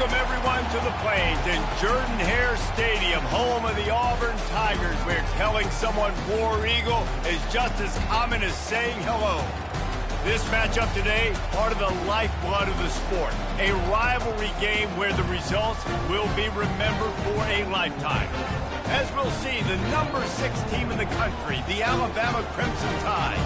Welcome, everyone, to the Plains in Jordan-Hare Stadium, home of the Auburn Tigers, where telling someone War Eagle is just as common as saying hello. This matchup today, part of the lifeblood of the sport, a rivalry game where the results will be remembered for a lifetime. As we'll see, the number 6 team in the country, the Alabama Crimson Tide,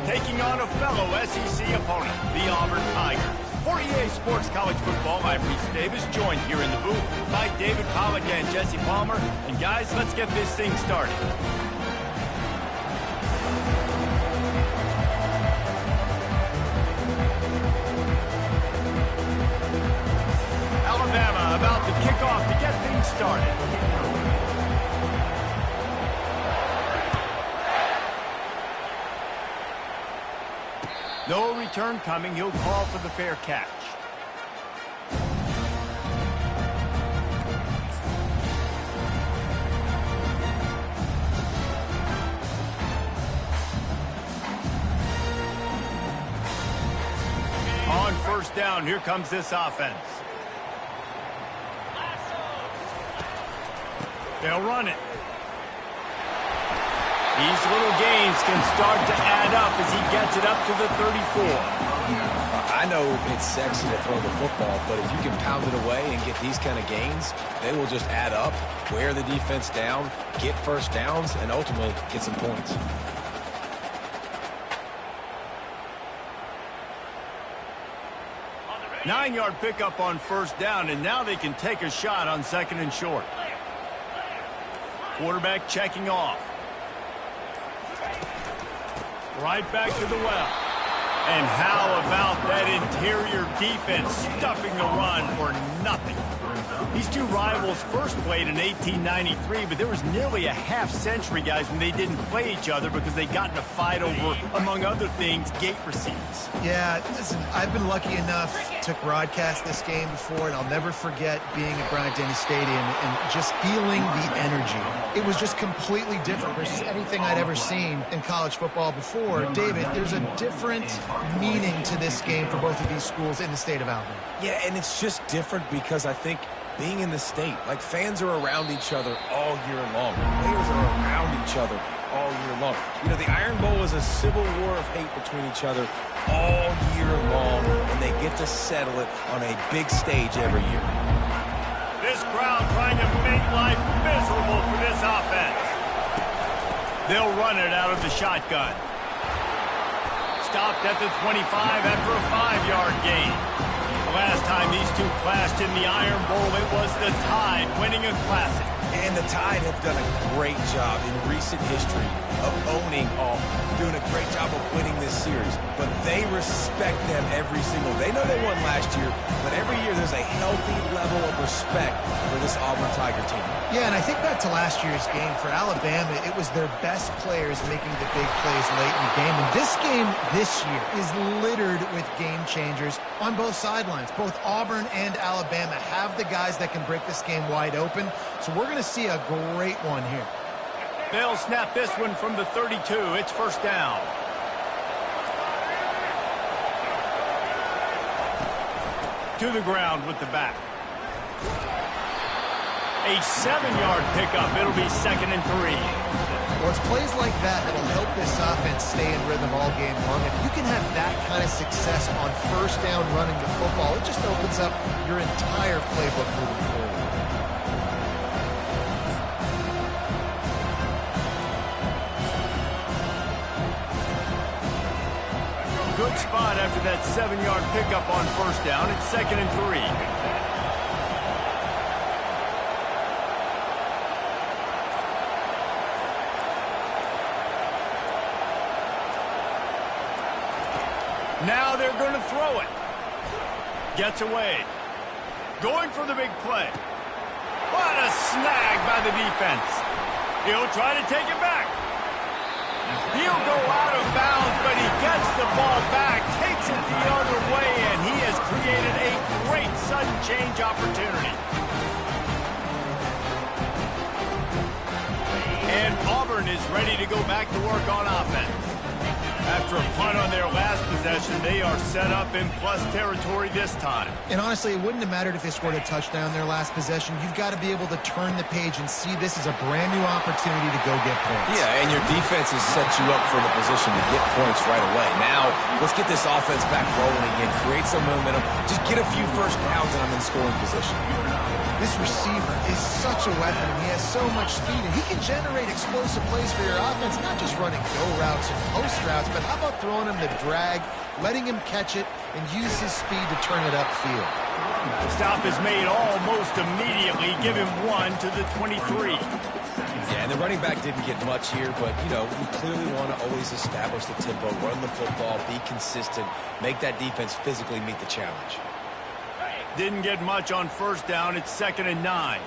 taking on a fellow SEC opponent, the Auburn Tigers. For EA Sports College Football, I'm Reese Davis, joined here in the booth by David Pollack and Jesse Palmer. And guys, let's get this thing started. Alabama about to kick off to get things started. No return coming. He'll call for the fair catch. On first down, here comes this offense. They'll run it. These little gains can start to add up as he gets it up to the 34. I know it's sexy to throw the football, but if you can pound it away and get these kind of gains, they will just add up, wear the defense down, get first downs, and ultimately get some points. Nine-yard pickup on first down, and now they can take a shot on second and short. Quarterback checking off. Right back to the well. And how about that interior defense stuffing the run for nothing? These two rivals first played in 1893, but there was nearly a half-century, guys, when they didn't play each other because they got in a fight over, among other things, gate receipts. Yeah, listen, I've been lucky enough to broadcast this game before, and I'll never forget being at Bryant-Denny Stadium and just feeling the energy. It was just completely different versus anything I'd ever seen in college football before. David, there's a different meaning to this game for both of these schools in the state of Auburn. Yeah, and it's just different because I think being in the state, like fans are around each other all year long. Players are around each other all year long. You know, the Iron Bowl is a civil war of hate between each other all year long, and they get to settle it on a big stage every year. This crowd trying to make life miserable for this offense. They'll run it out of the shotgun. Stopped at the 25 after a 5-yard gain. The last time these two clashed in the Iron Bowl, it was the Tide winning a classic. And the Tide have done a great job in recent history of owning Auburn, doing a great job of winning this series. But they respect them every single. They know they won last year, but every year there's a healthy level of respect for this Auburn Tiger team. Yeah, and I think back to last year's game. For Alabama, it was their best players making the big plays late in the game. And this game this year is littered with game changers on both sidelines. Both Auburn and Alabama have the guys that can break this game wide open. So we're going to see a great one here. They'll snap this one from the 32. It's first down. To the ground with the back. A 7-yard pickup. It'll be second and 3. Well, it's plays like that that'll help this offense stay in rhythm all game long. If you can have that kind of success on first down running the football, it just opens up your entire playbook moving forward. Good spot after that 7-yard pickup on first down. It's second and 3. Now they're going to throw it. Gets away. Going for the big play. What a snag by the defense. He'll try to take it back. He'll go out of bounds, but he gets the ball back, takes it the other way, and he has created a great sudden change opportunity. And Auburn is ready to go back to work on offense. After a punt on their last possession, they are set up in plus territory this time. And honestly, it wouldn't have mattered if they scored a touchdown their last possession. You've got to be able to turn the page and see this as a brand new opportunity to go get points. Yeah, and your defense has set you up for the position to get points right away. Now, let's get this offense back rolling again, create some momentum, just get a few first downs, and I'm in scoring position. This receiver is such a weapon. He has so much speed, and he can generate explosive plays for your offense, not just running go routes and post routes, but how about throwing him the drag, letting him catch it, and use his speed to turn it upfield. The stop is made almost immediately. Give him 1 to the 23. Yeah, and the running back didn't get much here, but, you know, we clearly want to always establish the tempo, run the football, be consistent, make that defense physically meet the challenge. Didn't get much on first down. It's 2nd and 9.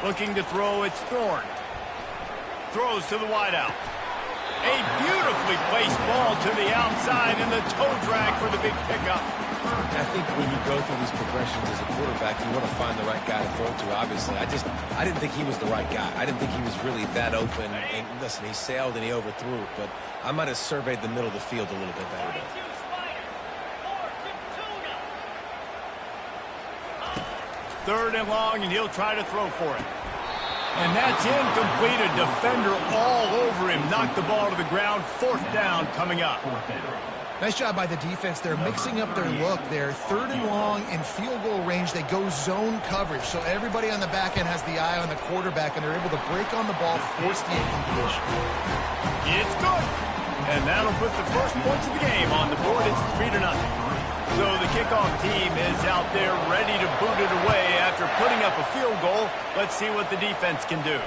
Looking to throw, it's Thorne. Throws to the wideout. A beautifully placed ball to the outside and the toe drag for the big pickup. I think when you go through these progressions as a quarterback, you want to find the right guy to throw to, obviously. I didn't think he was the right guy. I didn't think he was really that open. And listen, he sailed and he overthrew it, but I might have surveyed the middle of the field a little bit better though. Third and long, and he'll try to throw for it. And that's incomplete. A defender all over him. Knocked the ball to the ground. 4th down coming up. Nice job by the defense. They're mixing up their look there. 3rd and long in field goal range. They go zone coverage. So everybody on the back end has the eye on the quarterback, and they're able to break on the ball, force the incompletion. It's good. And that'll put the first points of the game on the board. It's 3-0. So the kickoff team is out there ready to boot it away after putting up a field goal. Let's see what the defense can do.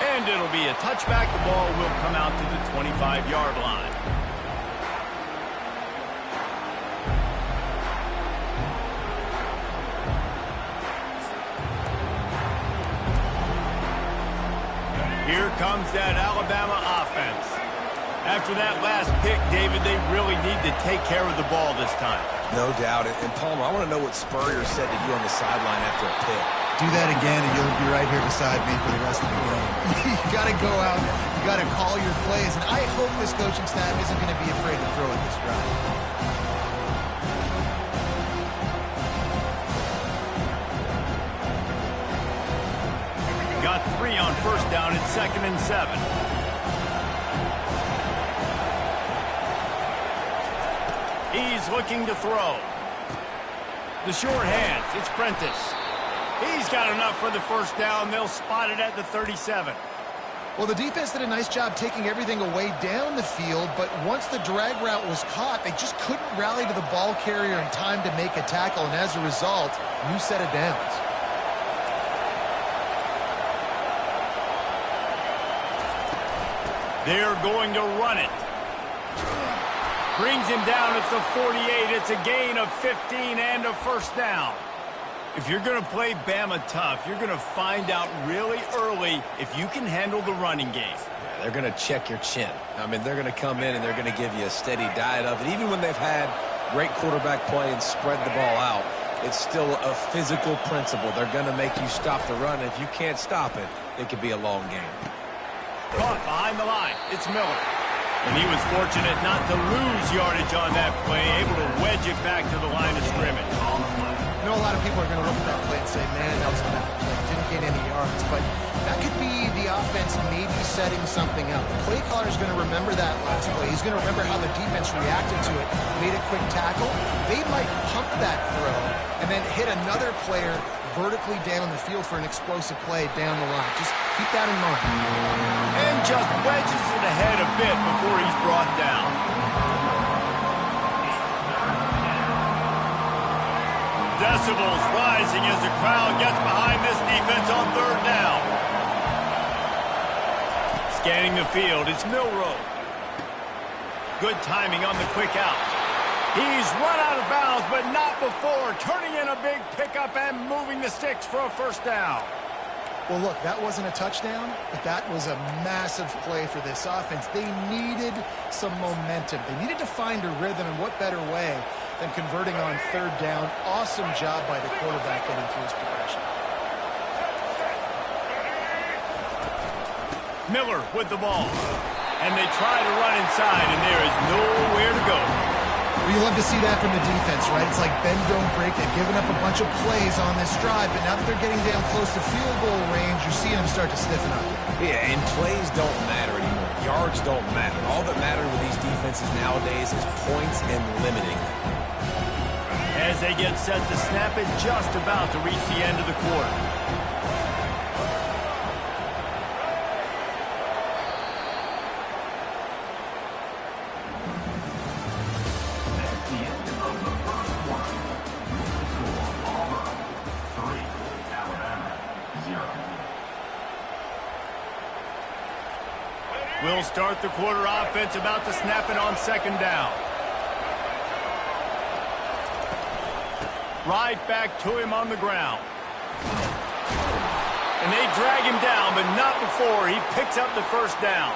And it'll be a touchback. The ball will come out to the 25-yard line. Here comes that Alabama offense. After that last pick, David, they really need to take care of the ball this time. No doubt. And Palmer, I want to know what Spurrier said to you on the sideline after a pick. Do that again, and you'll be right here beside me for the rest of the game. You got to go out. You got to call your plays, and I hope this coaching staff isn't going to be afraid to throw it this route. Got 3 on first down. It's 2nd and 7. He's looking to throw. The short hands. It's Prentice. He's got enough for the first down. They'll spot it at the 37. Well, the defense did a nice job taking everything away down the field, but once the drag route was caught, they just couldn't rally to the ball carrier in time to make a tackle, and as a result, new set of downs. They're going to run it. Brings him down at the 48. It's a gain of 15 and a first down. If you're going to play Bama tough, you're going to find out really early if you can handle the running game. Yeah, they're going to check your chin. I mean, they're going to come in and they're going to give you a steady diet of it. Even when they've had great quarterback play and spread the ball out, it's still a physical principle. They're going to make you stop the run. If you can't stop it, it could be a long game. Caught behind the line. It's Miller. And he was fortunate not to lose yardage on that play, able to wedge it back to the line of scrimmage. You know, a lot of people are going to look at that play and say, man, that was a bad play. Didn't get any yards. But that could be the offense maybe setting something up. The play caller is going to remember that last play. He's going to remember how the defense reacted to it, made a quick tackle. They might pump that throw and then hit another player vertically down the field for an explosive play down the line. Just keep that in mind. And just wedges it ahead a bit before he's brought down. Decibels rising as the crowd gets behind this defense on 3rd down. Scanning the field, it's Milroe. Good timing on the quick out. He's run out of bounds, but not before turning in a big pickup and moving the sticks for a first down. Well, look, that wasn't a touchdown, but that was a massive play for this offense. They needed some momentum. They needed to find a rhythm, and what better way than converting on 3rd down. Awesome job by the quarterback getting through his progression. Miller with the ball. And they try to run inside, and there is nowhere to go. Well, you love to see that from the defense, right? It's like bend, don't break. They've given up a bunch of plays on this drive, but now that they're getting down close to field goal range, you're seeing them start to stiffen up. Yeah, and plays don't matter anymore. Yards don't matter. All that matters with these defenses nowadays is points and limiting them. As they get set to snap it, just about to reach the end of the quarter. We'll start the quarter offense, about to snap it on second down. Right back to him on the ground. And they drag him down, but not before he picks up the first down.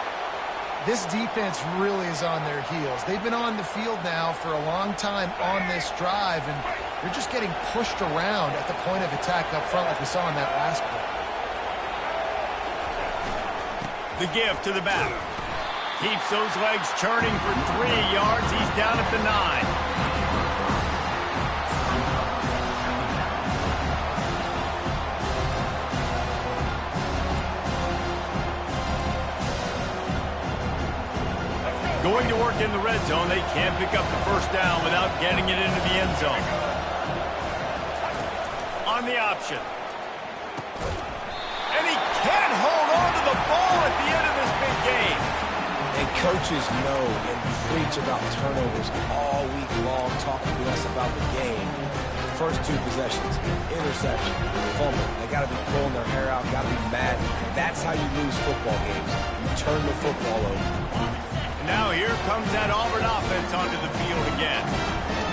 This defense really is on their heels. They've been on the field now for a long time on this drive, and they're just getting pushed around at the point of attack up front like we saw in that last play. The give to the back. Keeps those legs churning for 3 yards. He's down at the 9. Going to work in the red zone. They can't pick up the first down without getting it into the end zone. On the option. And he can't hold on to the ball at the end of this big game. And coaches know and preach about turnovers all week long, talking to us about the game. First 2 possessions, interception, fumble. They got to be pulling their hair out, got to be mad. That's how you lose football games. You turn the football over. And now here comes that Auburn offense onto the field again.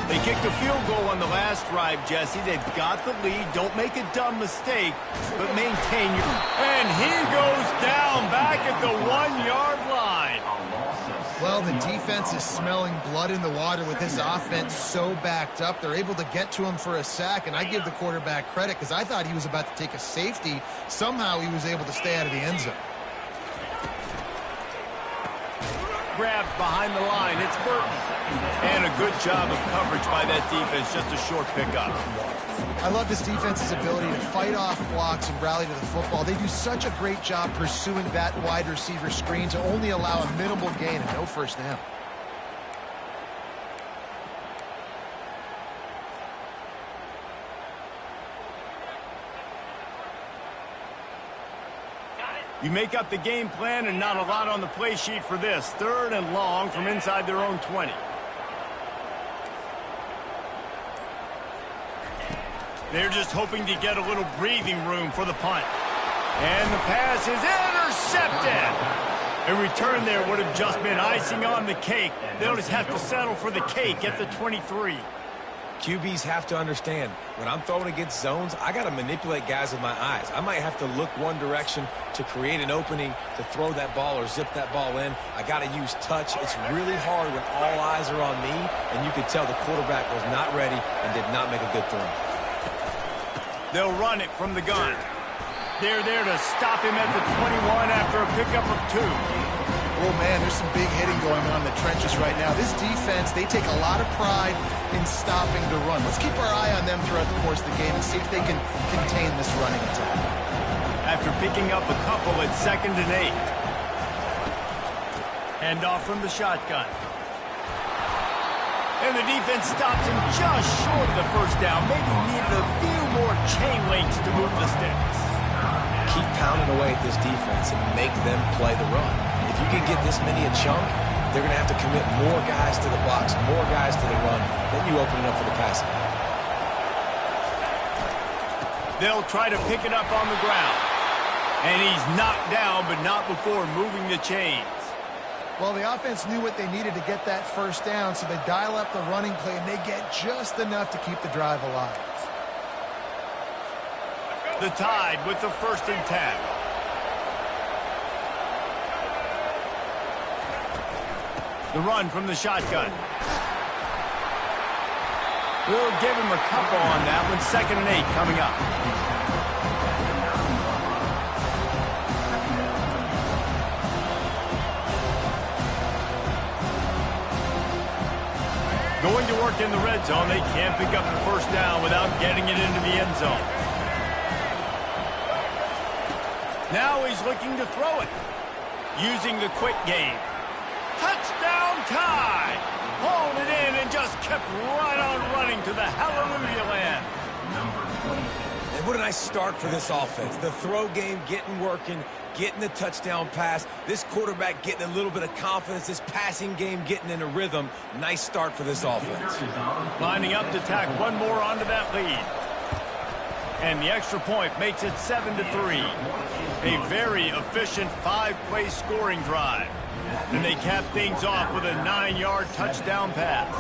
They kicked a field goal on the last drive, Jesse. They've got the lead. Don't make a dumb mistake, but maintain your... And he goes down back at the 1-yard line. Well, the defense is smelling blood in the water with this offense so backed up. They're able to get to him for a sack, and I give the quarterback credit because I thought he was about to take a safety. Somehow he was able to stay out of the end zone. Grabbed behind the line. It's Burton. And a good job of coverage by that defense. Just a short pickup. I love this defense's ability to fight off blocks and rally to the football. They do such a great job pursuing that wide receiver screen to only allow a minimal gain and no first down. You make up the game plan and not a lot on the play sheet for this. 3rd and long from inside their own 20. They're just hoping to get a little breathing room for the punt. And the pass is intercepted. A return there would have just been icing on the cake. They'll just have to settle for the cake at the 23. QBs have to understand, when I'm throwing against zones, I got to manipulate guys with my eyes. I might have to look one direction to create an opening to throw that ball or zip that ball in. I got to use touch. It's really hard when all eyes are on me, and you could tell the quarterback was not ready and did not make a good throw. They'll run it from the gun. They're there to stop him at the 21 after a pickup of 2. Oh, man, there's some big hitting going on in the trenches right now. This defense, they take a lot of pride in stopping the run. Let's keep our eye on them throughout the course of the game and see if they can contain this running attack. After picking up a couple at 2nd and 8. Hand off from the shotgun. And the defense stops him just short of the first down. Maybe needed a few more chain links to move the sticks. Keep pounding away at this defense and make them play the run. If you can get this many a chunk, they're going to have to commit more guys to the box, more guys to the run. Then you open it up for the passing. They'll try to pick it up on the ground. And he's knocked down, but not before moving the chains. Well, the offense knew what they needed to get that first down, so they dial up the running play, and they get just enough to keep the drive alive. The Tide with the 1st and 10. The run from the shotgun. We'll give him a couple on that one. 2nd and 8 coming up. Going to work in the red zone, they can't pick up the first down without getting it into the end zone. Now he's looking to throw it. Using the quick game. Touchdown tie! Hauled it in and just kept right on running to the hallelujah land. And what a nice start for this offense. The throw game getting working, getting the touchdown pass. This quarterback getting a little bit of confidence. This passing game getting in a rhythm. Nice start for this offense. Lining up to tack one more onto that lead. And the extra point makes it 7-3. A very efficient 5-play scoring drive. And they cap things off with a 9-yard touchdown pass.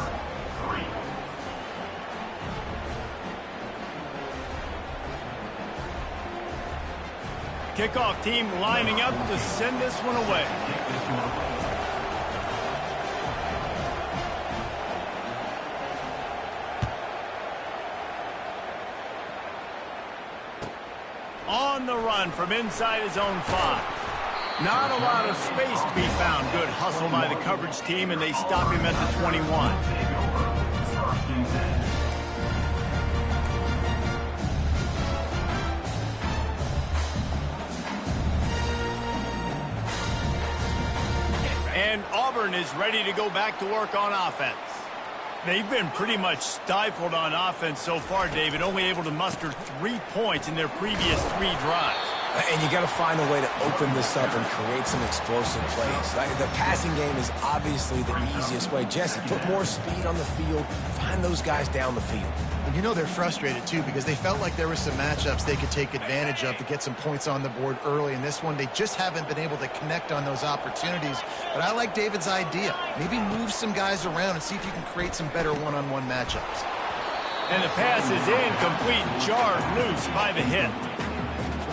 Kickoff team lining up to send this one away. On the run from inside his own 5. Not a lot of space to be found. Good hustle by the coverage team, and they stop him at the 21. And Auburn is ready to go back to work on offense. They've been pretty much stifled on offense so far, David, only able to muster 3 points in their previous 3 drives. And you got to find a way to open this up and create some explosive plays. The passing game is obviously the easiest way. Jesse, put more speed on the field. Find those guys down the field. And you know they're frustrated, too, because they felt like there were some matchups they could take advantage of to get some points on the board early. In this one, they just haven't been able to connect on those opportunities. But I like David's idea. Maybe move some guys around and see if you can create some better one-on-one matchups. And the pass is incomplete, jarred loose by the hit.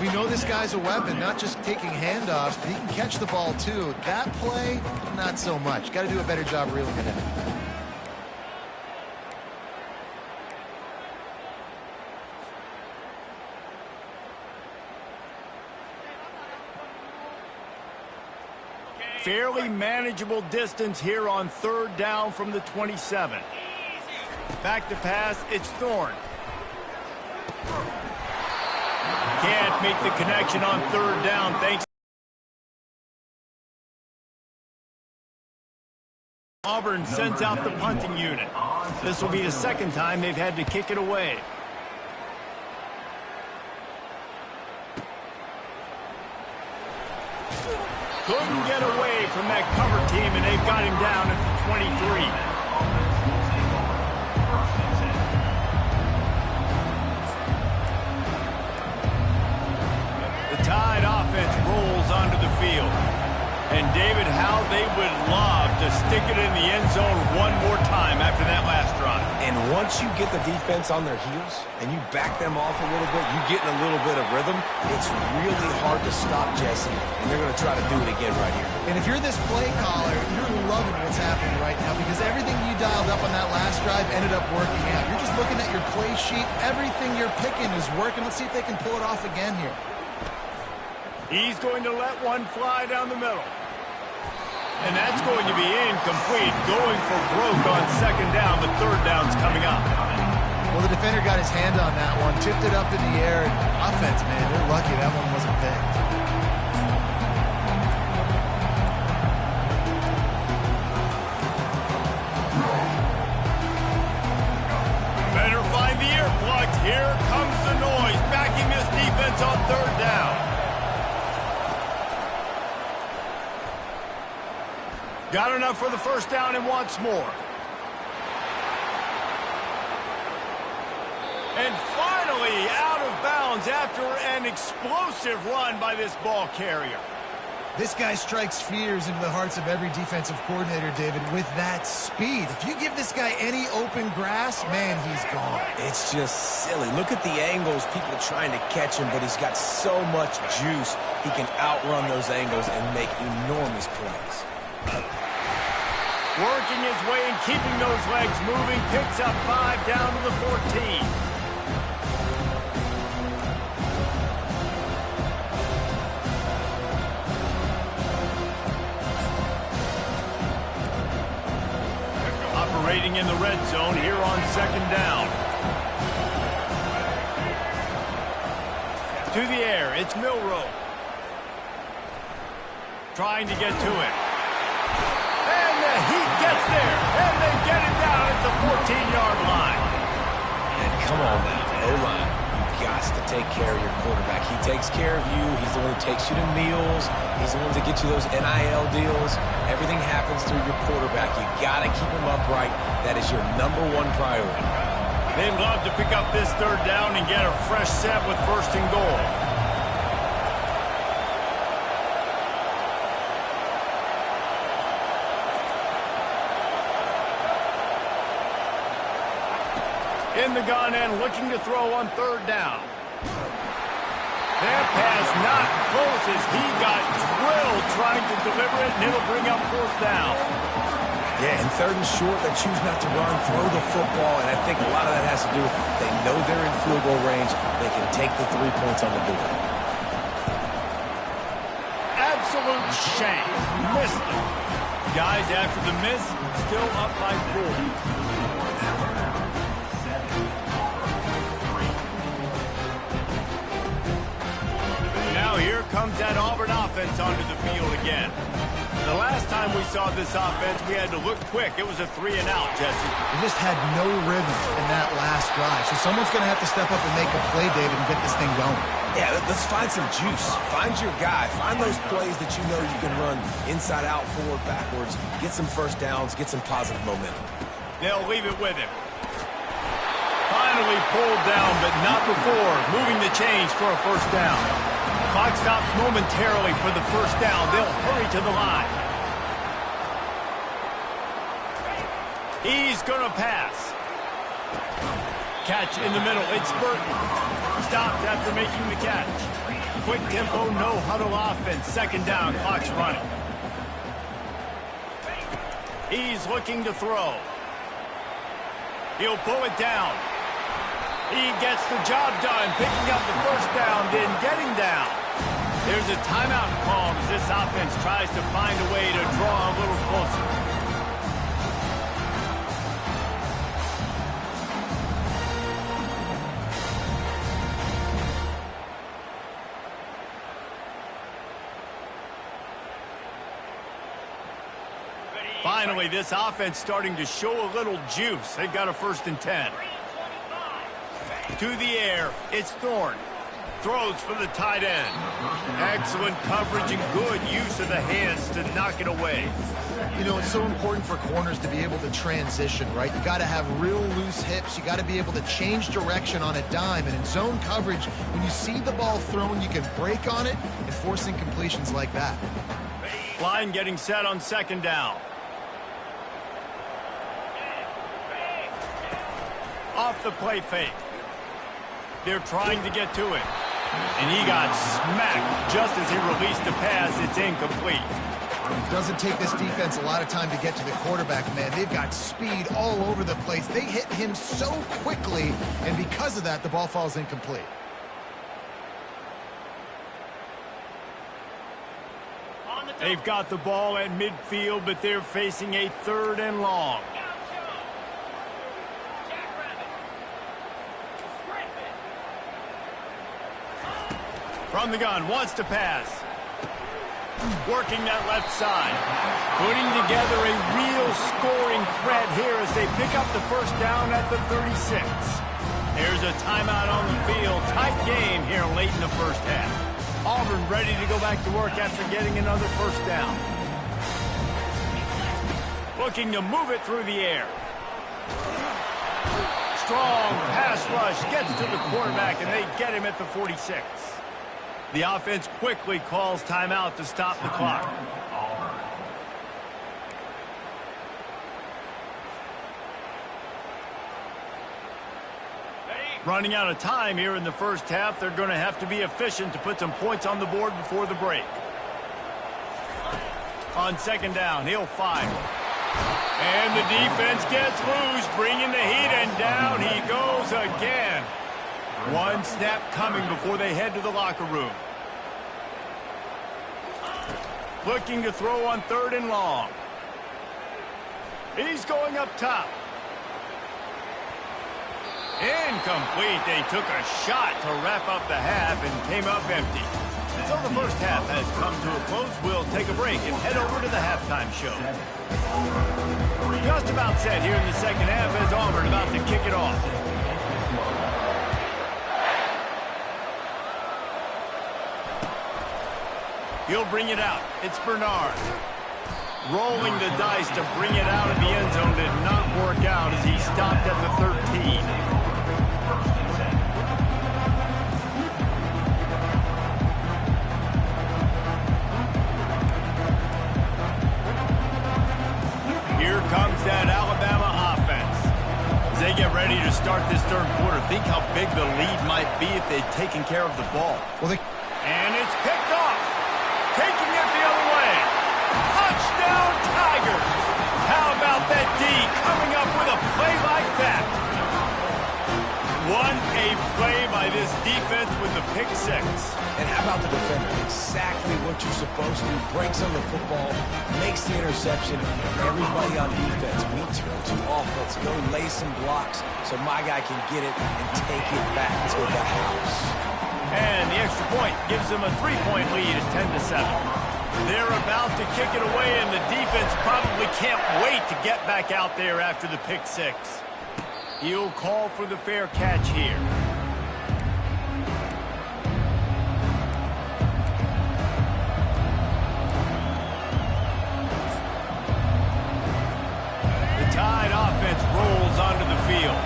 We know this guy's a weapon, not just taking handoffs, but he can catch the ball, too. That play, not so much. Got to do a better job reeling it in. Fairly manageable distance here on 3rd down from the 27. Back to pass, it's Thorne. Can't make the connection on 3rd down, thanks. Auburn sends out the punting unit. This will be the 2nd time they've had to kick it away. Couldn't get away from that cover team, and they've got him down at the 23. Tide offense rolls onto the field. And David, how they would love to stick it in the end zone one more time after that last drive. And once you get the defense on their heels and you back them off a little bit, you get in a little bit of rhythm, it's really hard to stop Jesse. And they're going to try to do it again right here. And if you're this play caller, you're loving what's happening right now because everything you dialed up on that last drive ended up working out. You're just looking at your play sheet. Everything you're picking is working. Let's see if they can pull it off again here. He's going to let one fly down the middle. And that's going to be incomplete. Going for broke on 2nd down, but 3rd down's coming up. Well, the defender got his hand on that one, tipped it up in the air. Offense, man, they're lucky that one wasn't picked. Better find the earplugs. Here comes the noise. Backing this defense on 3rd down. Got enough for the 1st down and wants more. And finally out of bounds after an explosive run by this ball carrier. This guy strikes fears into the hearts of every defensive coordinator, David, with that speed. If you give this guy any open grass, man, he's gone. It's just silly. Look at the angles, people trying to catch him, but he's got so much juice. He can outrun those angles and make enormous plays. Working his way and keeping those legs moving. Picks up 5 down to the 14. trading in the red zone here on second down. To the air, it's Milroe. Trying to get to it. And the Heat gets there, and they get it down at the 14-yard line. And come on now, O-line. You've got to take care of your quarterback. He takes care of you. He's the one who takes you to meals. He's the one to get you those NIL deals. Everything happens through your quarterback. You got to keep him upright. That is your #1 priority. They'd love to pick up this third down and get a fresh set with 1st and goal. In the gun and looking to throw on 3rd down. That pass not close as he got drilled trying to deliver it, and it'll bring up 4th down. Yeah, and 3rd and short, they choose not to run, throw the football, and I think a lot of that has to do with they know they're in field goal range. They can take the 3 points on the board. Absolute shame. Missed it. Guys, after the miss, still up by 4. Now here comes that Auburn offense onto the field again. The last time we saw this offense, we had to look quick. It was a 3-and-out, Jesse. They just had no rhythm in that last drive. So someone's going to have to step up and make a play, David, and get this thing going. Yeah, let's find some juice. Find your guy. Find those plays that you know you can run inside out, forward, backwards. Get some 1st downs. Get some positive momentum. They'll leave it with him. Finally pulled down, but not before. Moving the chains for a 1st down. Clock stops momentarily for the 1st down. They'll hurry to the line. He's going to pass. Catch in the middle. It's Burton. Stopped after making the catch. Quick tempo, no huddle offense. 2nd down. Clock's running. He's looking to throw. He'll pull it down. He gets the job done, picking up the 1st down, then getting down. There's a timeout called as this offense tries to find a way to draw a little closer. Finally, this offense starting to show a little juice. They've got a 1st and 10. To the air, it's Thorne. Throws for the tight end. Excellent coverage and good use of the hands to knock it away. You know, it's so important for corners to be able to transition, right? You got to have real loose hips. You got to be able to change direction on a dime. And in zone coverage, when you see the ball thrown, you can break on it and force incompletions like that. Line getting set on 2nd down. Off the play fake. They're trying to get to it. And he got smacked just as he released the pass. It's incomplete. It doesn't take this defense a lot of time to get to the quarterback, man. They've got speed all over the place. They hit him so quickly, and because of that, the ball falls incomplete. They've got the ball at midfield, but they're facing a 3rd and long. From the gun, wants to pass. Working that left side. Putting together a real scoring threat here as they pick up the 1st down at the 36. There's a timeout on the field. Tight game here late in the 1st half. Auburn ready to go back to work after getting another 1st down. Looking to move it through the air. Strong pass rush gets to the quarterback, and they get him at the 46. The offense quickly calls timeout to stop the clock. Running out of time here in the 1st half. They're going to have to be efficient to put some points on the board before the break. On 2nd down, he'll fire. And the defense gets loose, bringing the heat, and down he goes again. One snap coming before they head to the locker room. Looking to throw on 3rd and long. He's going up top. Incomplete. They took a shot to wrap up the half and came up empty. So the first half has come to a close. We'll take a break and head over to the halftime show. Just about set here in the second half as Auburn about to kick it off. He'll bring it out. It's Bernard. Rolling the dice to bring it out of the end zone did not work out as he stopped at the 13. Here comes that Alabama offense. As they get ready to start this third quarter, think how big the lead might be if they'd taken care of the ball. And it's picked off. Taking it the other way. Touchdown, Tigers. How about that D coming up with a play like that? What a play by this defense with the pick six. And how about the defender? Exactly what you're supposed to. Breaks on the football, makes the interception. Everybody on defense, we turn to offense. Go lay some blocks so my guy can get it and take it back to the house. And the extra point gives them a 3-point lead at 10-7. They're about to kick it away, and the defense probably can't wait to get back out there after the pick six. He'll call for the fair catch here. The Tide offense rolls onto the field.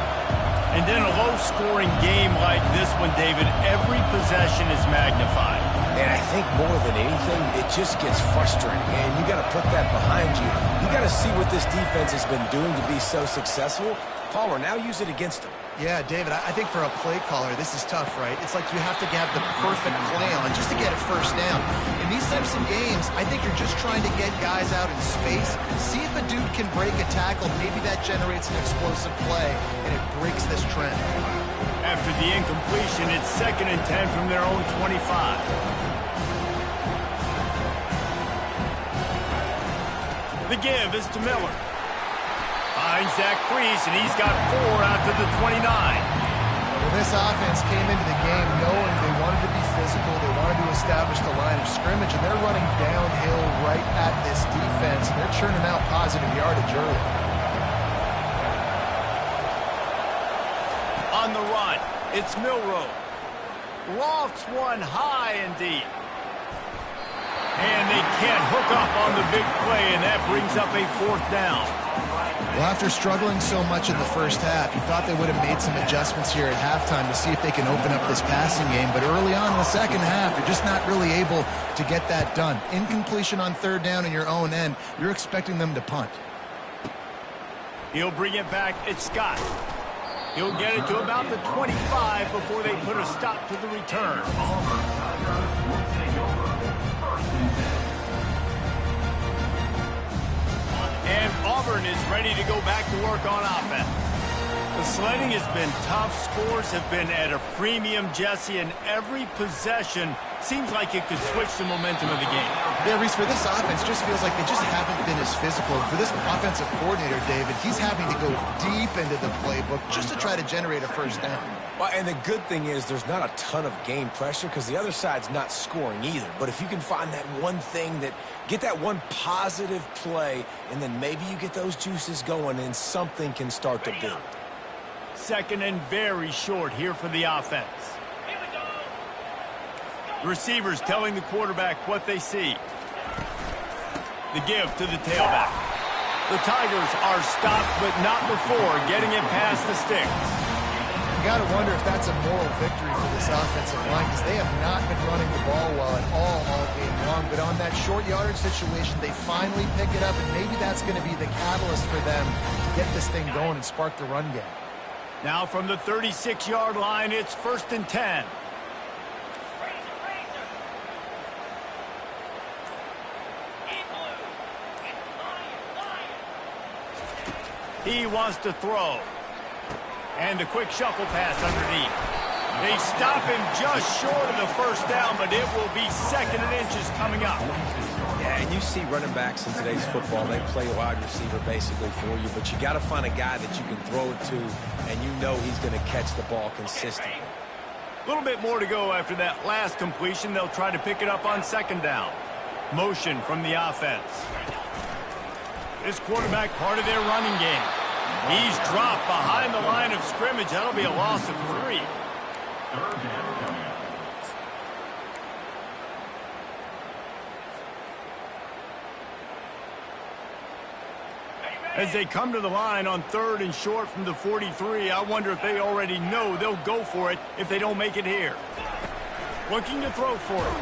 And in a low-scoring game like this one, David, every possession is magnified. And I think more than anything, it just gets frustrating. And you got to put that behind you. You got to see what this defense has been doing to be so successful. Palmer, now use it against them. Yeah, David, I think for a play caller, this is tough, right? It's like you have to have the perfect play on just to get a first down. In these types of games, I think you're just trying to get guys out in space, see if a dude can break a tackle. Maybe that generates an explosive play, and it breaks this trend. After the incompletion, it's 2nd and 10 from their own 25. The give is to Miller. Finds Zach Priest, and he's got 4 out to the 29. Well, this offense came into the game knowing they wanted to be physical, they wanted to establish the line of scrimmage, and they're running downhill right at this defense, and they're churning out positive yardage early. On the run, it's Milroe. Lofts one high and deep. And they can't hook up on the big play, and that brings up a 4th down. Well, after struggling so much in the first half, you thought they would have made some adjustments here at halftime to see if they can open up this passing game. But early on in the second half, you're just not really able to get that done. Incompletion on 3rd down in your own end, you're expecting them to punt. He'll bring it back. It's Scott. He'll get it to about the 25 before they put a stop to the return. And Auburn is ready to go back to work on offense. The sledding has been tough. Scores have been at a premium, Jesse, and every possession seems like it could switch the momentum of the game. Yeah, Reese, for this offense, just feels like they just haven't been as physical. For this offensive coordinator, David, he's having to go deep into the playbook just to try to generate a first down. Well, and the good thing is there's not a ton of game pressure because the other side's not scoring either. But if you can find that one thing get that one positive play, and then maybe you get those juices going and something can start to build. 2nd and very short here for the offense. Receivers telling the quarterback what they see. The give to the tailback. The Tigers are stopped, but not before getting it past the sticks. You got to wonder if that's a moral victory for this offensive line because they have not been running the ball well at all game long. But on that short yardage situation, they finally pick it up, and maybe that's going to be the catalyst for them to get this thing going and spark the run game. Now from the 36-yard line, it's 1st and 10. He wants to throw. And a quick shuffle pass underneath. They stop him just short of the first down, but it will be 2nd and inches coming up. Yeah, and you see running backs in today's football, they play wide receiver basically for you, but you got to find a guy that you can throw it to and you know he's going to catch the ball consistently. A little bit more to go after that last completion. They'll try to pick it up on second down. Motion from the offense. This quarterback part of their running game. He's dropped behind the line of scrimmage. That'll be a loss of 3. As they come to the line on 3rd and short from the 43, I wonder if they already know they'll go for it if they don't make it here. Looking to throw for it.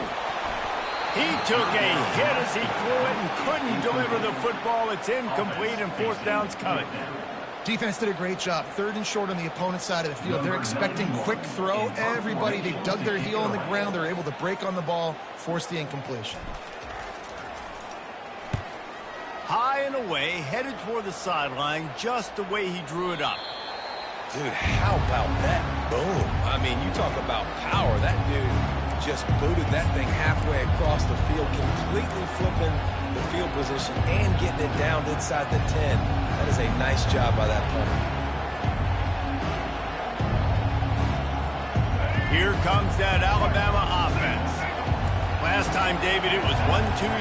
He took a hit as he threw it and couldn't deliver the football. It's incomplete and 4th down's coming. Defense did a great job. 3rd and short on the opponent's side of the field. They're expecting quick throw. Everybody, they dug their heel on the ground. They're able to break on the ball, force the incompletion. High and away, headed toward the sideline, just the way he drew it up. Dude, how about that boom? I mean, you talk about power. That dude just booted that thing halfway across the field, completely flipping the field position and getting it down inside the 10. That is a nice job by that punter. Here comes that Alabama offense. Last time, David, it was 1-2-3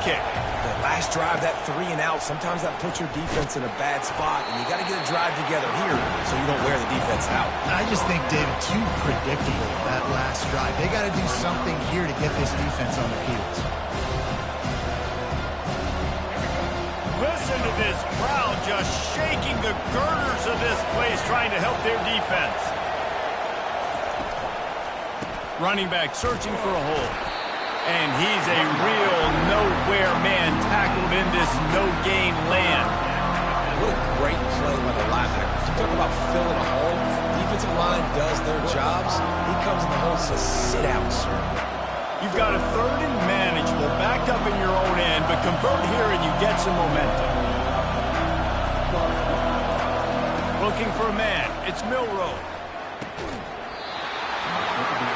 kick. The last drive, that 3 and out, sometimes that puts your defense in a bad spot, and you got to get a drive together here so you don't wear the defense out. I just think, David, too predictable, that last drive. They got to do something here to get this defense on their heels. Listen to this crowd just shaking the girders of this place, trying to help their defense. Running back searching for a hole. And he's a real nowhere man tackled in this no-gain land. What a great play by the linebackers. You talk about filling a hole. Defensive line does their jobs. He comes in the hole and says, sit out, sir. You've got a 3rd and manageable, backed up in your own end, but convert here and you get some momentum. Looking for a man. It's Milroe.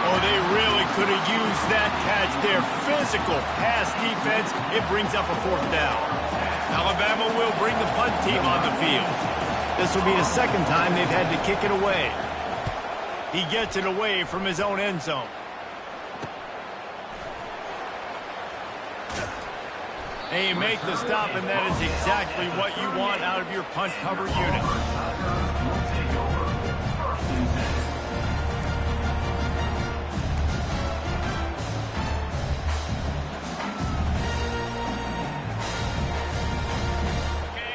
Oh, they really could have used that catch there. Physical pass defense. It brings up a 4th down. Alabama will bring the punt team on the field. This will be the 2nd time they've had to kick it away. He gets it away from his own end zone. They make the stop, and that is exactly what you want out of your punt cover unit.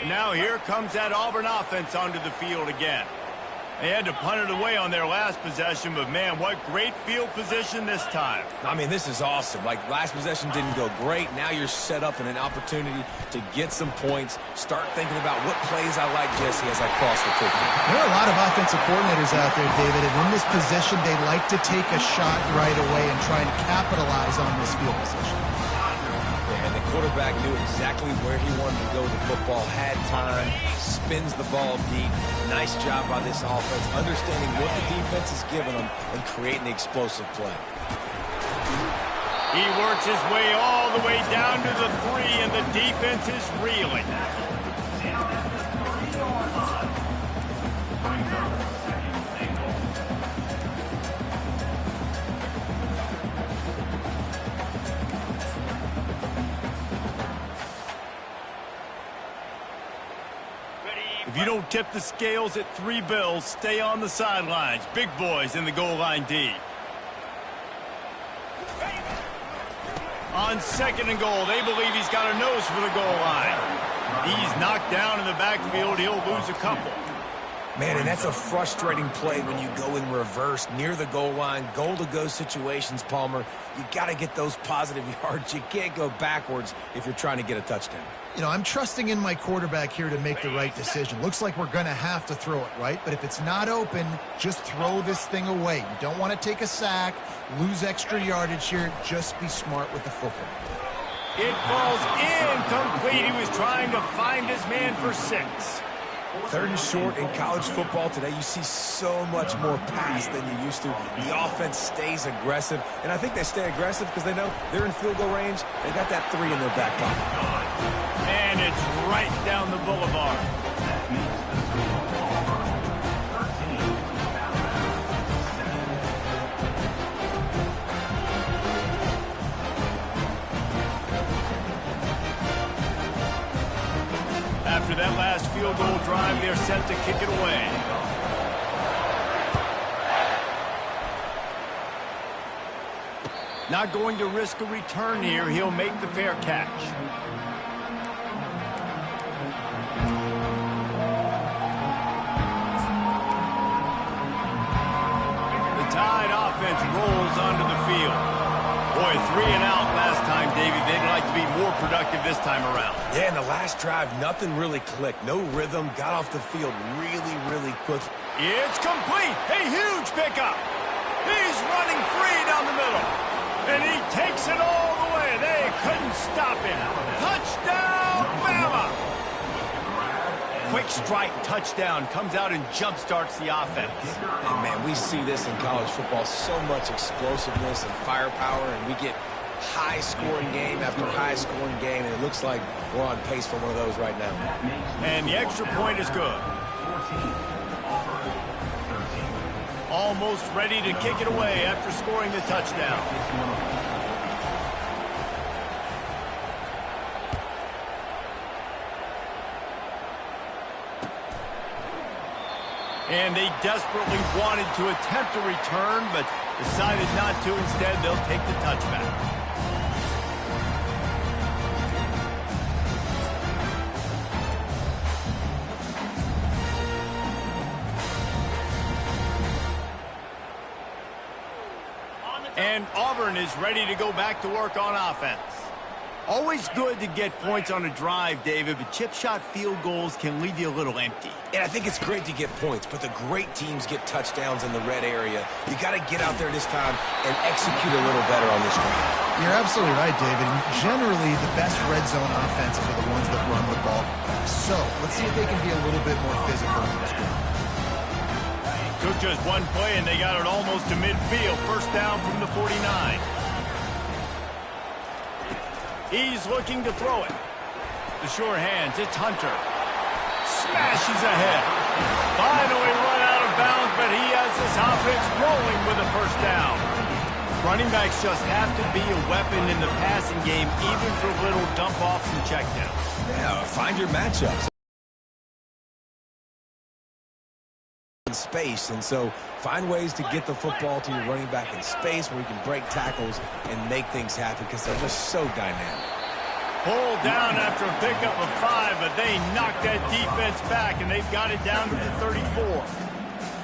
Now here comes that Auburn offense onto the field again. They had to punt it away on their last possession, but man, what great field position this time. I mean, this is awesome. Like, last possession didn't go great. Now you're set up in an opportunity to get some points. Start thinking about what plays I like, Jesse, as I cross the football. There are a lot of offensive coordinators out there, David, and in this position, they like to take a shot right away and try and capitalize on this field position. And the quarterback knew exactly where he wanted to go with the football, had time, spins the ball deep. Nice job by this offense, understanding what the defense is giving them and creating the explosive play. He works his way all the way down to the 3, and the defense is reeling. If you don't tip the scales at 3 bills, stay on the sidelines. Big boys in the goal line D. On 2nd and goal, they believe he's got a nose for the goal line. He's knocked down in the backfield. He'll lose a couple. Man, and that's a frustrating play when you go in reverse near the goal line, goal-to-go situations, Palmer. You got to get those positive yards. You can't go backwards if you're trying to get a touchdown. You know, I'm trusting in my quarterback here to make the right decision. Looks like we're going to have to throw it, right? But if it's not open, just throw this thing away. You don't want to take a sack, lose extra yardage here. Just be smart with the football. It falls incomplete. He was trying to find his man for 6. 3rd and short in college football today, you see so much more pass than you used to. The offense stays aggressive, and I think they stay aggressive because they know they're in field goal range. They got that 3 in their back pocket. And it's right down the boulevard. field goal drive. They're set to kick it away. Not going to risk a return here. He'll make the fair catch. The Tide offense rolls onto the field. Boy, 3 and out last time, Davey. They'd like to be more productive this time around. Yeah, in the last drive, nothing really clicked. No rhythm. Got off the field really quick. It's complete. A huge pickup. He's running free down the middle. And he takes it all the way. They couldn't stop him. Touchdown, Bama! Quick strike touchdown comes out and jump-starts the offense. And, man, we see this in college football. So much explosiveness and firepower, and we get high-scoring game after high-scoring game, and it looks like we're on pace for one of those right now. And the extra point is good. Almost ready to kick it away after scoring the touchdown. And they desperately wanted to attempt a return, but decided not to. Instead, they'll take the touchback. And Auburn is ready to go back to work on offense. Always good to get points on a drive, David, but chip shot field goals can leave you a little empty. And I think it's great to get points, but the great teams get touchdowns in the red area. You got to get out there this time and execute a little better on this drive. You're absolutely right, David. Generally, the best red zone offenses are the ones that run the ball. So, let's see if they can be a little bit more physical in this one. Took just one play, and they got it almost to midfield. First down from the 49. He's looking to throw it. The sure hands, it's Hunter. Smashes ahead. Finally run out of bounds, but he has this offense rolling with a first down. Running backs just have to be a weapon in the passing game, even for little dump-offs and checkdowns. Yeah, find your matchups. Space, and so find ways to get the football to your running back in space where you can break tackles and make things happen because they're just so dynamic. Pulled down after a pickup of 5, but they knocked that defense back, and they've got it down to the 34.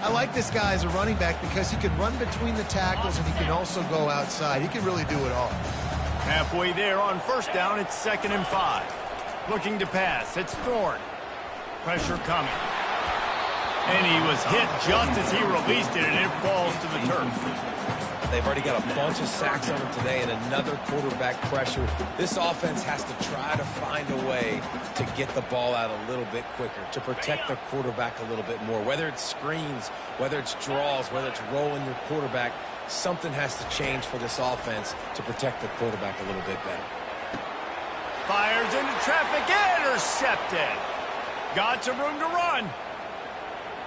I like this guy as a running back because he can run between the tackles and he can also go outside. He can really do it all. Halfway there on first down, it's 2nd and 5. Looking to pass, it's Thorne. Pressure coming. And he was hit just as he released it, and it falls to the turf. They've already got a bunch of sacks on him today and another quarterback pressure. This offense has to try to find a way to get the ball out a little bit quicker, to protect the quarterback a little bit more. Whether it's screens, whether it's draws, whether it's rolling your quarterback, something has to change for this offense to protect the quarterback a little bit better. Fires into traffic, intercepted. Got some room to run.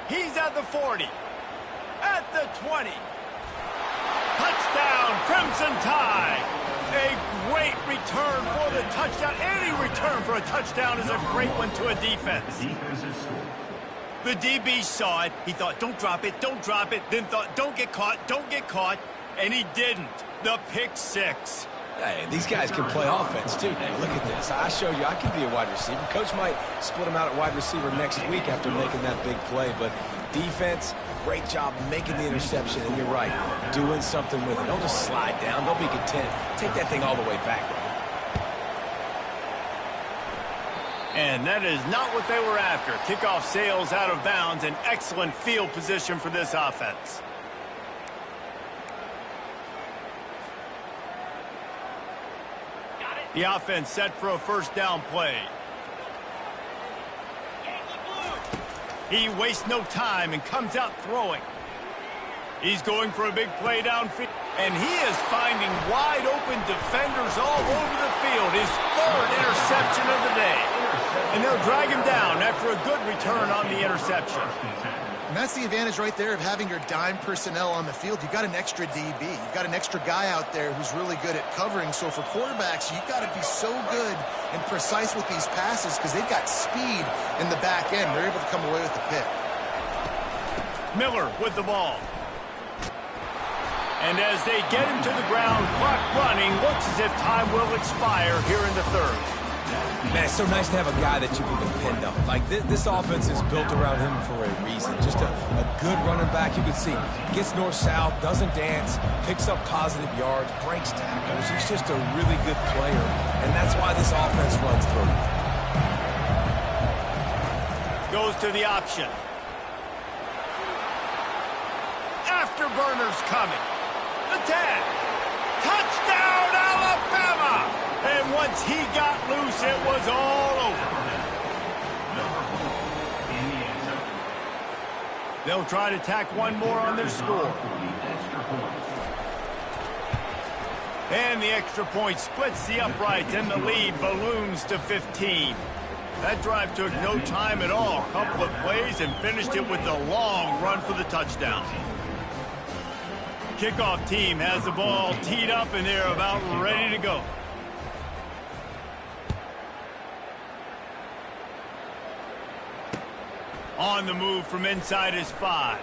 He's at the 40, at the 20. Touchdown, Crimson Tide. A great return for the touchdown. Any return for a touchdown is a great one to a defense. The DB saw it. He thought, don't drop it, don't drop it. Then thought, don't get caught. And he didn't. The pick 6. Hey, these guys can play offense, too. Hey, look at this. I show you I can be a wide receiver. Coach might split him out at wide receiver next week after making that big play. But defense, great job making the interception. And you're right, doing something with it. Don't just slide down. Don't be content. Take that thing all the way back. And that is not what they were after. Kickoff sails out of bounds. An excellent field position for this offense. The offense set for a first down play. He wastes no time and comes out throwing. He's going for a big play downfield. And he is finding wide open defenders all over the field. His 3rd interception of the day. And they'll drag him down after a good return on the interception. And that's the advantage right there of having your dime personnel on the field. You've got an extra DB. You've got an extra guy out there who's really good at covering. So for quarterbacks, you've got to be so good and precise with these passes because they've got speed in the back end. They're able to come away with the pick. Miller with the ball. And as they get him to the ground, clock running, looks as if time will expire here in the third. Man, it's so nice to have a guy that you can depend on. Like, this offense is built around him for a reason. Just a good running back. You can see gets north-south, doesn't dance, picks up positive yards, breaks tackles. He's just a really good player, and that's why this offense runs through him. Goes to the option. Afterburners coming. The 10. Touchdown, Alabama! And once he got loose, it was all over. They'll try to tack one more on their score. And the extra point splits the uprights, and the lead balloons to 15. That drive took no time at all. A couple of plays and finished it with a long run for the touchdown. Kickoff team has the ball teed up, and they're about ready to go. On the move from inside his 5.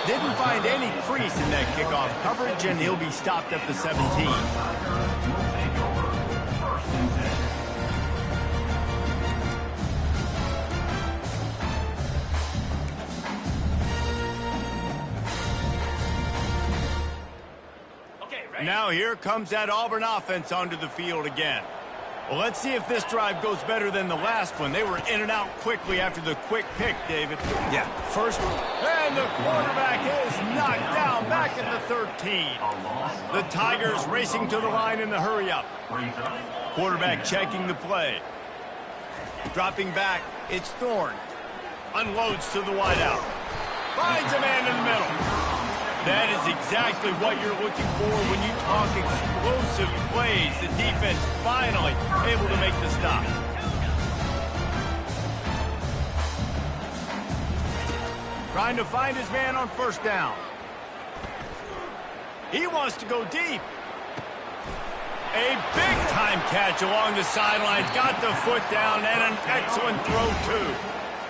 Didn't find any crease in that kickoff coverage, and he'll be stopped at the 17. Now here comes that Auburn offense onto the field again. Well, let's see if this drive goes better than the last one. They were in and out quickly after the quick pick, David. Yeah, first. And the quarterback is knocked down back at the 13. The Tigers racing to the line in the hurry-up. Quarterback checking the play. Dropping back, it's Thorne. Unloads to the wideout. Finds a man in the middle. That is exactly what you're looking for when you talk explosive plays. The defense finally able to make the stop. Trying to find his man on first down. He wants to go deep. A big-time catch along the sidelines. Got the foot down and an excellent throw, too.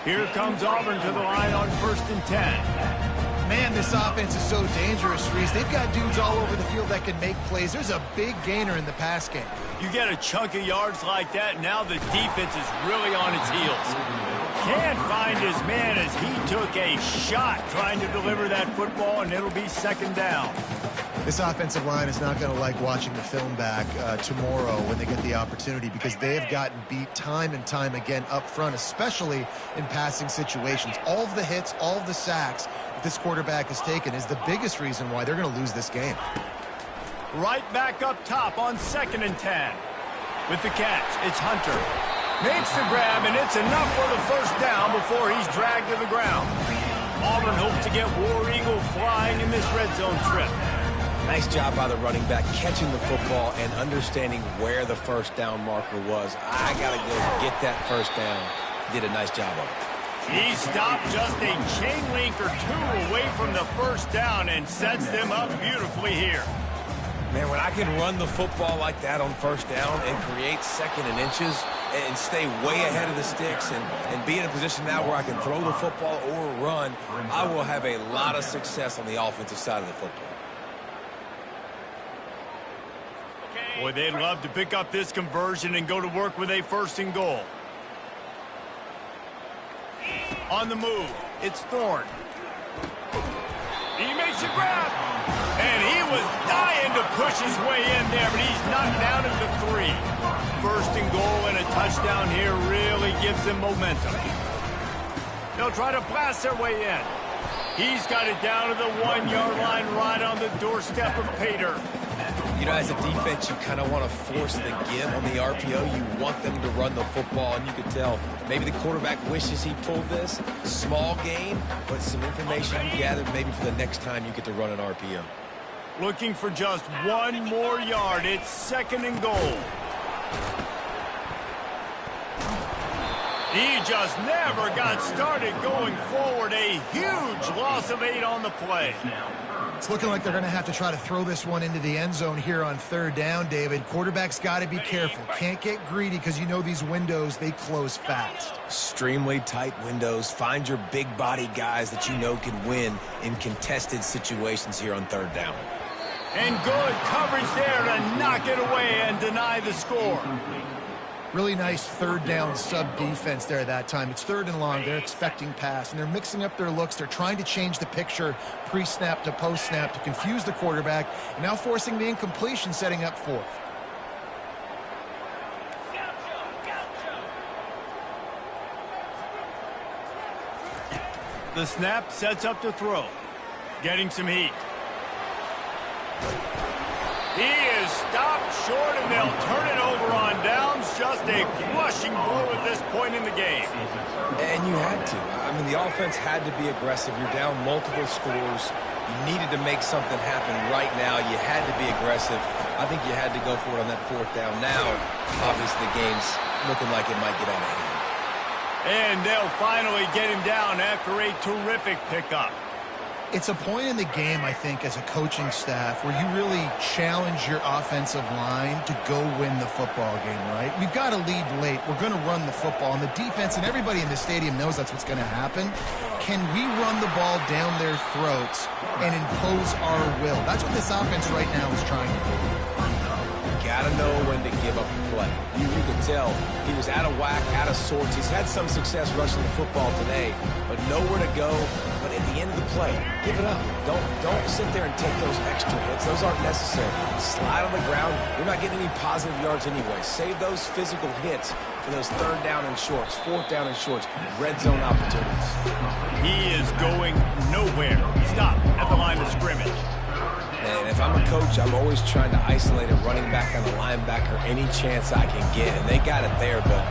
Here comes Auburn to the line on 1st and 10. Man, this offense is so dangerous, Reese. They've got dudes all over the field that can make plays. There's a big gainer in the pass game. You get a chunk of yards like that, now the defense is really on its heels. Can't find his man as he took a shot trying to deliver that football, and it'll be 2nd down. This offensive line is not going to like watching the film back tomorrow when they get the opportunity because they have gotten beat time and time again up front, especially in passing situations. All of the hits, all of the sacks that this quarterback has taken is the biggest reason why they're going to lose this game. Right back up top on 2nd and 10. With the catch, it's Hunter. Makes the grab, and it's enough for the 1st down before he's dragged to the ground. Auburn hopes to get War Eagle flying in this red zone trip. Nice job by the running back catching the football and understanding where the 1st down marker was. I got to go get that 1st down. Did a nice job of it. He stopped just a chain link or 2 away from the 1st down and sets them up beautifully here. Man, when I can run the football like that on 1st down and create 2nd and inches and stay way ahead of the sticks and be in a position now where I can throw the football or run, I will have a lot of success on the offensive side of the football. Boy, they'd love to pick up this conversion and go to work with a 1st and goal. On the move, it's Thorne. He makes a grab. And he was dying to push his way in there, but he's knocked down at the 3. 1st and goal and a touchdown here really gives them momentum. They'll try to blast their way in. He's got it down to the 1-yard line right on the doorstep of Pater. You know, as a defense, you kind of want to force the give on the RPO. You want them to run the football, and you can tell maybe the quarterback wishes he pulled this. Small gain, but some information you gathered maybe for the next time you get to run an RPO. Looking for just 1 more yard. It's 2nd and goal. He just never got started going forward. A huge loss of 8 on the play. It's looking like they're going to have to try to throw this one into the end zone here on 3rd down, David. Quarterback's got to be careful. Can't get greedy because you know these windows, they close fast. Extremely tight windows. Find your big body guys that you know can win in contested situations here on 3rd down. And good coverage there to knock it away and deny the score. Really nice 3rd down sub-defense there that time. It's 3rd and long. They're expecting pass, and they're mixing up their looks. They're trying to change the picture pre-snap to post-snap to confuse the quarterback, and now forcing the incompletion, setting up 4th. The snap sets up to throw. Getting some heat. He is stopped short, and they'll turn it over on downs. Just a crushing blow at this point in the game. And you had to. I mean, the offense had to be aggressive. You're down multiple scores. You needed to make something happen right now. You had to be aggressive. I think you had to go for it on that 4th down. Now, obviously, the game's looking like it might get out of hand. And they'll finally get him down after a terrific pickup. It's a point in the game, I think, as a coaching staff where you really challenge your offensive line to go win the football game, right? We've got to lead late. We're going to run the football. And the defense and everybody in the stadium knows that's what's going to happen. Can we run the ball down their throats and impose our will? That's what this offense right now is trying to do. Gotta know when to give up a play. You can tell he was out of whack, out of sorts. He's had some success rushing the football today, but nowhere to go. But at the end of the play, give it up. Don't sit there and take those extra hits. Those aren't necessary. Slide on the ground. You're not getting any positive yards anyway. Save those physical hits for those 3rd down and shorts, 4th down and shorts, red zone opportunities. He is going nowhere. Stop at the line of scrimmage. And if I'm a coach, I'm always trying to isolate a running back on the linebacker any chance I can get. And they got it there, but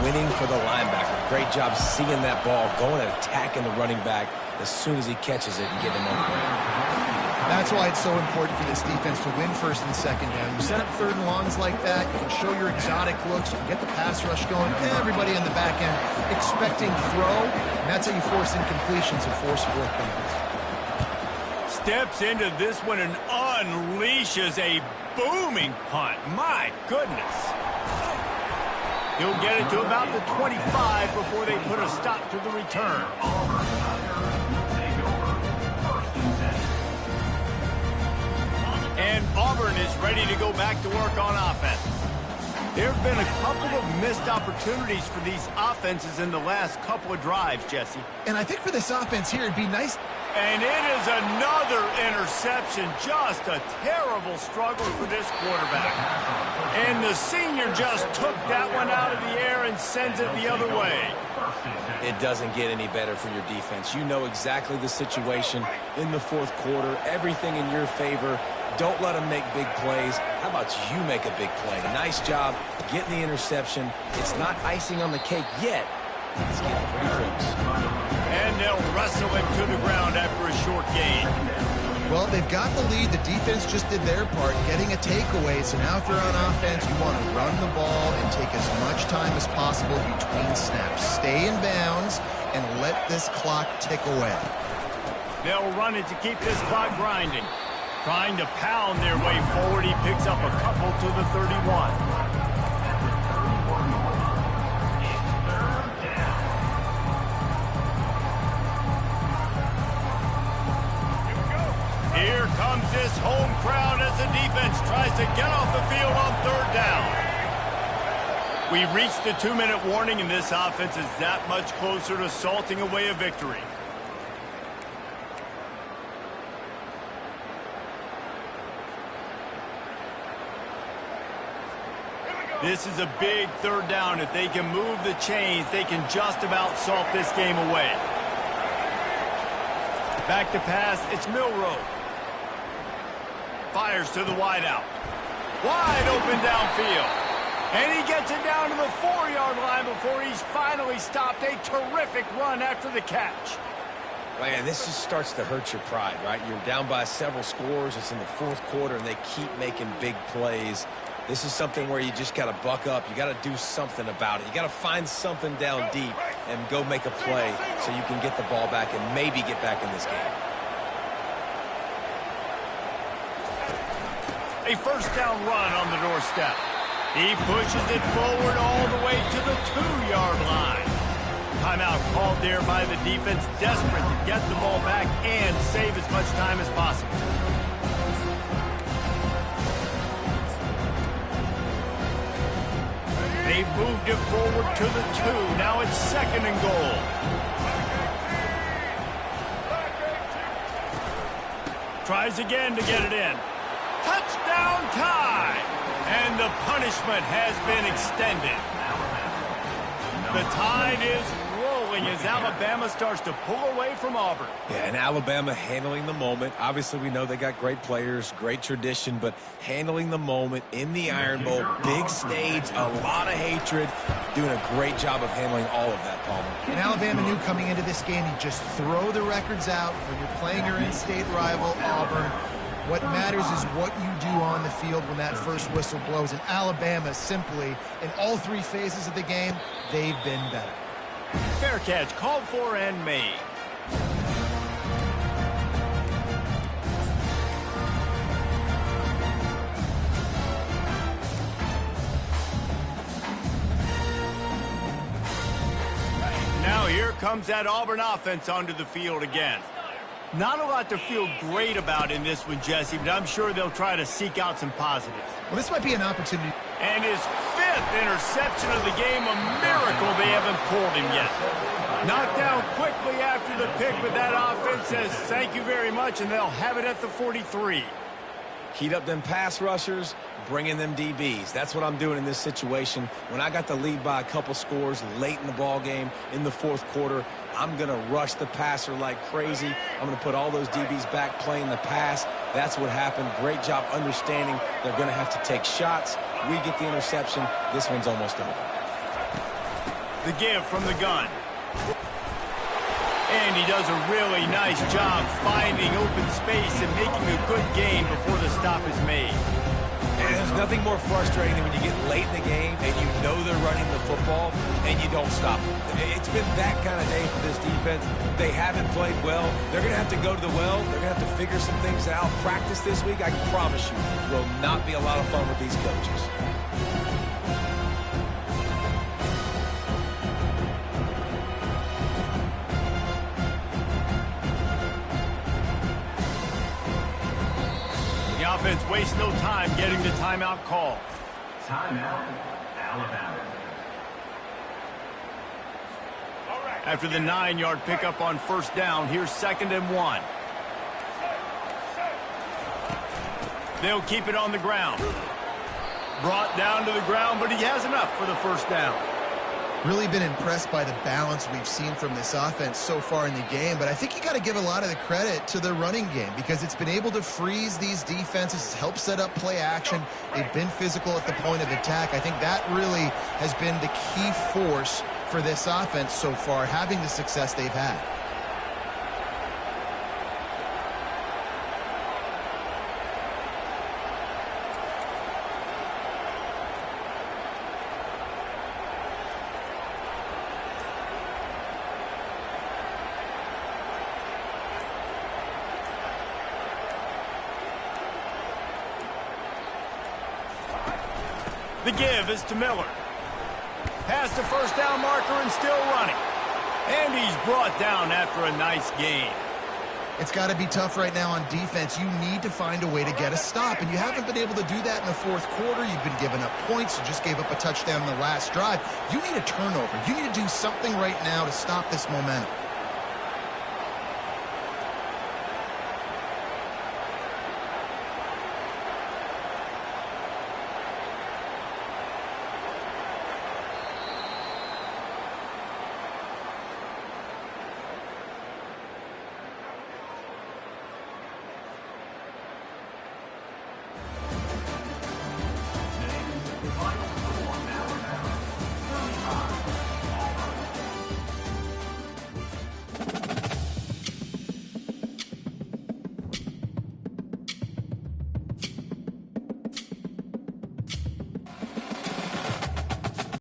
winning for the linebacker. Great job seeing that ball, going and attacking the running back as soon as he catches it and getting him on the ground. That's why it's so important for this defense to win 1st and 2nd down. You set up 3rd and longs like that, you can show your exotic looks, you can get the pass rush going, everybody on the back end expecting throw, and that's how you force incompletions and force 4th downs. Steps into this one and unleashes a booming punt. My goodness. He'll get it to about the 25 before they put a stop to the return. And Auburn is ready to go back to work on offense. There have been a couple of missed opportunities for these offenses in the last couple of drives, Jesse. And I think for this offense here, it'd be nice. And it is another interception. Just a terrible struggle for this quarterback. And the senior just took that one out of the air and sends it the other way. It doesn't get any better for your defense. You know exactly the situation in the 4th quarter. Everything in your favor. Don't let them make big plays. How about you make a big play? Nice job getting the interception. It's not icing on the cake yet. It's getting pretty close. And they'll wrestle him to the ground after a short gain. Well, they've got the lead. The defense just did their part, getting a takeaway. So now if they're on offense, you want to run the ball and take as much time as possible between snaps. Stay in bounds and let this clock tick away. They'll run it to keep this clock grinding. Trying to pound their way forward. He picks up a couple to the 31. Here comes this home crowd as the defense tries to get off the field on 3rd down. We've reached the 2-minute warning, and this offense is that much closer to salting away a victory. This is a big 3rd down. If they can move the chains, they can just about salt this game away. Back to pass, it's Milroe. Fires to the wideout. Wide open downfield. And he gets it down to the 4-yard line before he's finally stopped. A terrific run after the catch. Man, this just starts to hurt your pride, right? You're down by several scores. It's in the 4th quarter, and they keep making big plays. This is something where you just got to buck up. You got to do something about it. You got to find something down deep and go make a play so you can get the ball back and maybe get back in this game. A first down run on the doorstep. He pushes it forward all the way to the 2-yard line. Timeout called there by the defense, desperate to get the ball back and save as much time as possible. They've moved it forward to the 2. Now it's 2nd and goal. Tries again to get it in. Touchdown tie! And the punishment has been extended. The tide is rolling as Alabama starts to pull away from Auburn. Yeah, and Alabama handling the moment. Obviously, we know they got great players, great tradition, but handling the moment in the Iron Bowl, big stage, a lot of hatred, doing a great job of handling all of that, Palmer. And Alabama knew coming into this game, you just throw the records out when you're playing your in-state rival, Auburn. What matters is what you do on the field when that first whistle blows. And Alabama simply, in all 3 phases of the game, they've been better. Fair catch called for and made. Now here comes that Auburn offense onto the field again. Not a lot to feel great about in this one, Jesse, but I'm sure they'll try to seek out some positives. Well, this might be an opportunity. And his 5th interception of the game, a miracle they haven't pulled him yet. Knocked down quickly after the pick, but that offense says thank you very much, and they'll have it at the 43. Heat up them pass rushers, bring in them DBs. That's what I'm doing in this situation. When I got the lead by a couple scores late in the ball game in the 4th quarter, I'm going to rush the passer like crazy. I'm going to put all those DBs back playing the pass. That's what happened. Great job understanding they're going to have to take shots. We get the interception. This one's almost over. The give from the gun. And he does a really nice job finding open space and making a good game before the stop is made. And there's nothing more frustrating than when you get late in the game and you know they're running the football and you don't stop them. It's been that kind of day for this defense. They haven't played well. They're going to have to go to the well. They're going to have to figure some things out. Practice this week, I can promise you, will not be a lot of fun with these coaches. The offense wastes no time getting the timeout call. Timeout, Alabama. After the 9-yard pickup on first down, here's 2nd and 1. They'll keep it on the ground. Brought down to the ground, but he has enough for the first down. Really been impressed by the balance we've seen from this offense so far in the game, but I think you got to give a lot of the credit to the running game because it's been able to freeze these defenses, help set up play action. They've been physical at the point of attack. I think that really has been the key force for this offense so far, having the success they've had. The give is to Miller. Past the first down marker and still running. And he's brought down after a nice gain. It's got to be tough right now on defense. You need to find a way to get a stop, and you haven't been able to do that in the 4th quarter. You've been giving up points. You just gave up a touchdown in the last drive. You need a turnover. You need to do something right now to stop this momentum.